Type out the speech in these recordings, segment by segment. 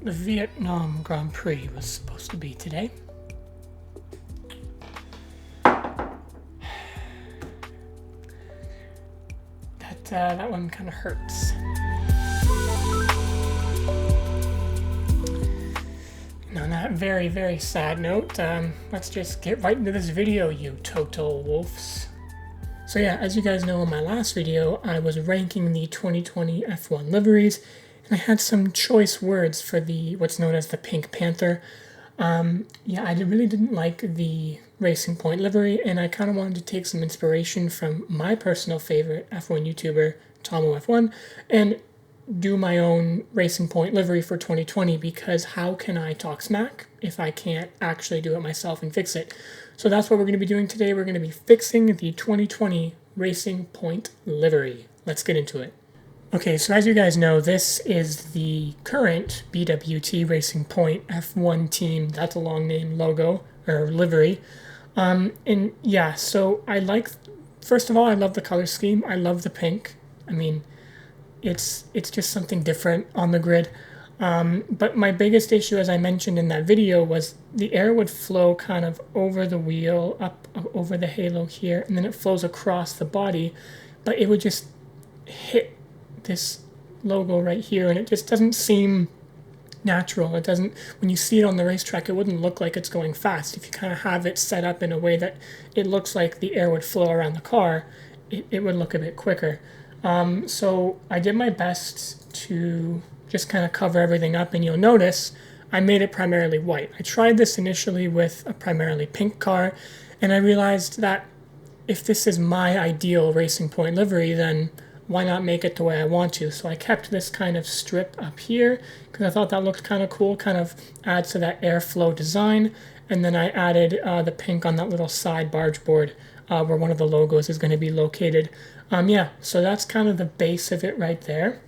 The Vietnam Grand Prix was supposed to be today. That one kind of hurts. And on that very, very sad note, let's just get right into this video, you total wolves. So yeah, as you guys know in my last video, I was ranking the 2020 F1 liveries, and I had some choice words for the what's known as the Pink Panther. Yeah, I really didn't like the Racing Point livery, and I kind of wanted to take some inspiration from my personal favorite F1 YouTuber, TommoF1, and do my own Racing Point livery for 2020, because how can I talk smack if I can't actually do it myself and fix it? So that's what we're going to be doing today. We're going to be fixing the 2020 Racing Point livery. Let's get into it. Okay, so as you guys know, this is the current BWT Racing Point F1 team. That's a long name logo or livery. And yeah, so first of all, I love the color scheme. I love the pink. I mean, it's just something different on the grid. But my biggest issue, as I mentioned in that video, was the air would flow kind of over the wheel, up over the halo here, and then it flows across the body, but it would just hit this logo right here, and it just doesn't seem natural. It doesn't, when you see it on the racetrack, it wouldn't look like it's going fast. If you kind of have it set up in a way that it looks like the air would flow around the car, it would look a bit quicker. So I did my best to just kind of cover everything up, and you'll notice I made it primarily white. I tried this initially with a primarily pink car, and I realized that if this is my ideal Racing Point livery, then why not make it the way I want to? So I kept this kind of strip up here because I thought that looked kind of cool, kind of adds to that airflow design. And then I added the pink on that little side barge board where one of the logos is going to be located. Yeah, so that's kind of the base of it right there.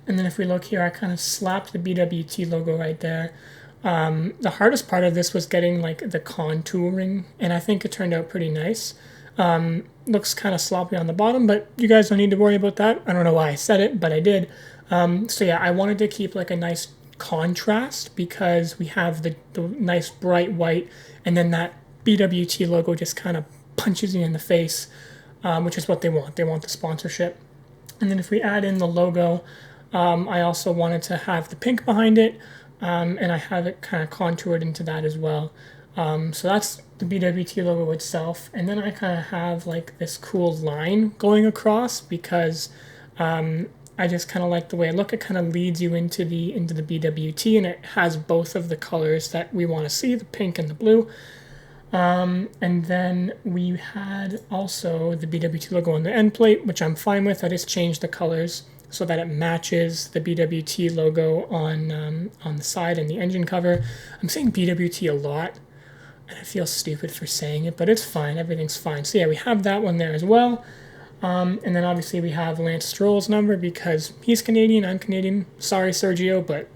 And then if we look here, I kind of slapped the BWT logo right there. The hardest part of this was getting like the contouring, and I think it turned out pretty nice. Looks kind of sloppy on the bottom, but you guys don't need to worry about that. I don't know why I said it, but I did. So yeah, I wanted to keep like a nice contrast because we have the nice bright white, and then that BWT logo just kind of punches you in the face, which is what they want. They want the sponsorship. And then if we add in the logo, I also wanted to have the pink behind it, and I have it kind of contoured into that as well. So that's the BWT logo itself, and then I kind of have like this cool line going across because I just kind of like the way it looks. It kind of leads you into the BWT, and it has both of the colors that we want to see, the pink and the blue. And then we had also the BWT logo on the end plate, which I'm fine with. I just changed the colors so that it matches the BWT logo on the side and the engine cover. I'm saying BWT a lot, and I feel stupid for saying it, but it's fine. Everything's fine. So yeah, we have that one there as well. And then obviously we have Lance Stroll's number because he's Canadian, I'm Canadian. Sorry, Sergio, but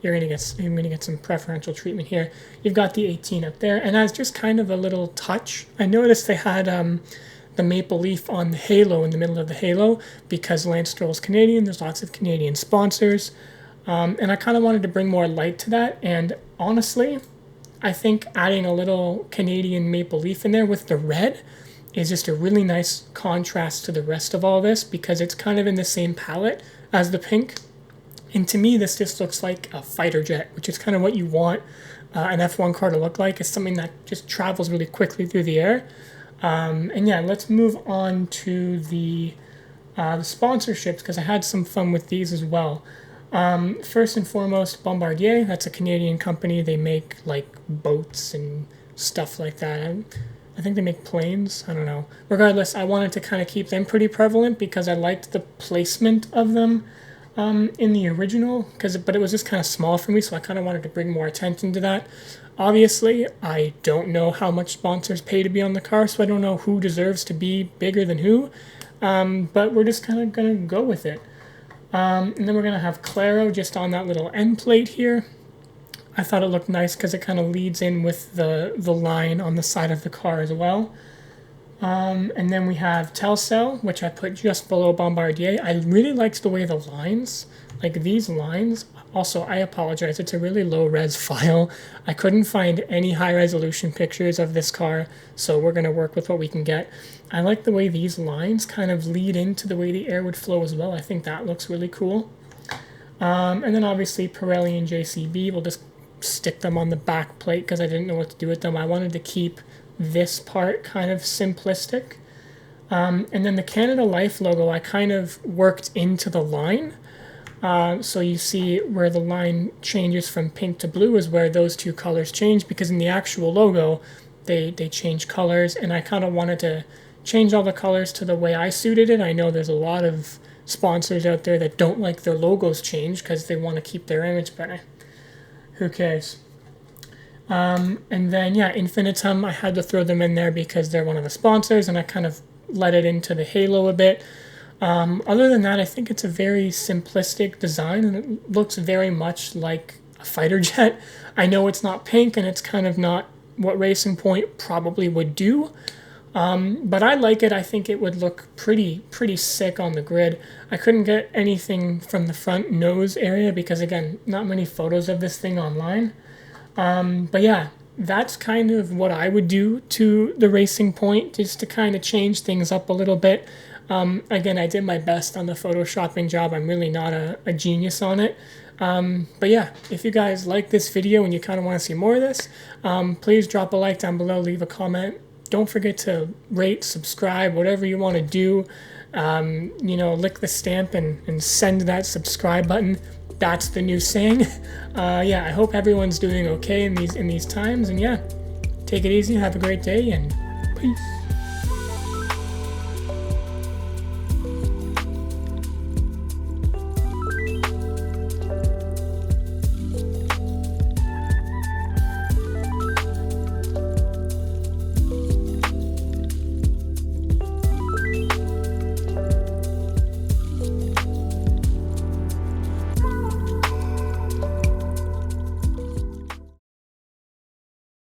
you're gonna get some preferential treatment here. You've got the 18 up there, and as just kind of a little touch, I noticed they had the maple leaf on the halo, in the middle of the halo, because Lance Stroll's Canadian. There's lots of Canadian sponsors, and I kind of wanted to bring more light to that. And honestly, I think adding a little Canadian maple leaf in there with the red is just a really nice contrast to the rest of all this, because it's kind of in the same palette as the pink. And to me, this just looks like a fighter jet, which is kind of what you want an F1 car to look like. It's something that just travels really quickly through the air. And yeah, let's move on to the sponsorships, because I had some fun with these as well. First and foremost, Bombardier. That's a Canadian company. They make like boats and stuff like that. I think they make planes. I don't know. Regardless, I wanted to kind of keep them pretty prevalent because I liked the placement of them in the original, but it was just kind of small for me, so I kind of wanted to bring more attention to that. Obviously, I don't know how much sponsors pay to be on the car, so I don't know who deserves to be bigger than who, but we're just kind of going to go with it. And then we're going to have Claro just on that little end plate here. I thought it looked nice because it kind of leads in with the line on the side of the car as well. And then we have Telcel, which I put just below Bombardier. I really liked the way the lines like these lines. Also, I apologize, it's a really low res file. I couldn't find any high resolution pictures of this car, so we're gonna work with what we can get. I like the way these lines kind of lead into the way the air would flow as well. I think that looks really cool. And then obviously Pirelli and JCB, we'll just stick them on the back plate because I didn't know what to do with them. I wanted to keep this part kind of simplistic. And then the Canada Life logo, I kind of worked into the line. So you see where the line changes from pink to blue is where those two colors change, because in the actual logo, they change colors, and I kind of wanted to change all the colors to the way I suited it. I know there's a lot of sponsors out there that don't like their logos changed because they want to keep their image better. Who cares? And then, yeah, Infinitum, I had to throw them in there because they're one of the sponsors, and I kind of let it into the halo a bit. Other than that, I think it's a very simplistic design, and it looks very much like a fighter jet. I know it's not pink, and it's kind of not what Racing Point probably would do, but I like it. I think it would look pretty sick on the grid. I couldn't get anything from the front nose area because, again, not many photos of this thing online. But yeah, that's kind of what I would do to the Racing Point, just to kind of change things up a little bit. Again, I did my best on the photoshopping job. I'm really not a genius on it. But yeah, if you guys like this video and you kind of want to see more of this, please drop a like down below, leave a comment. Don't forget to rate, subscribe, whatever you want to do. You know, lick the stamp and send that subscribe button. That's the new saying. Yeah, I hope everyone's doing okay in these times. And yeah, take it easy, have a great day, and peace.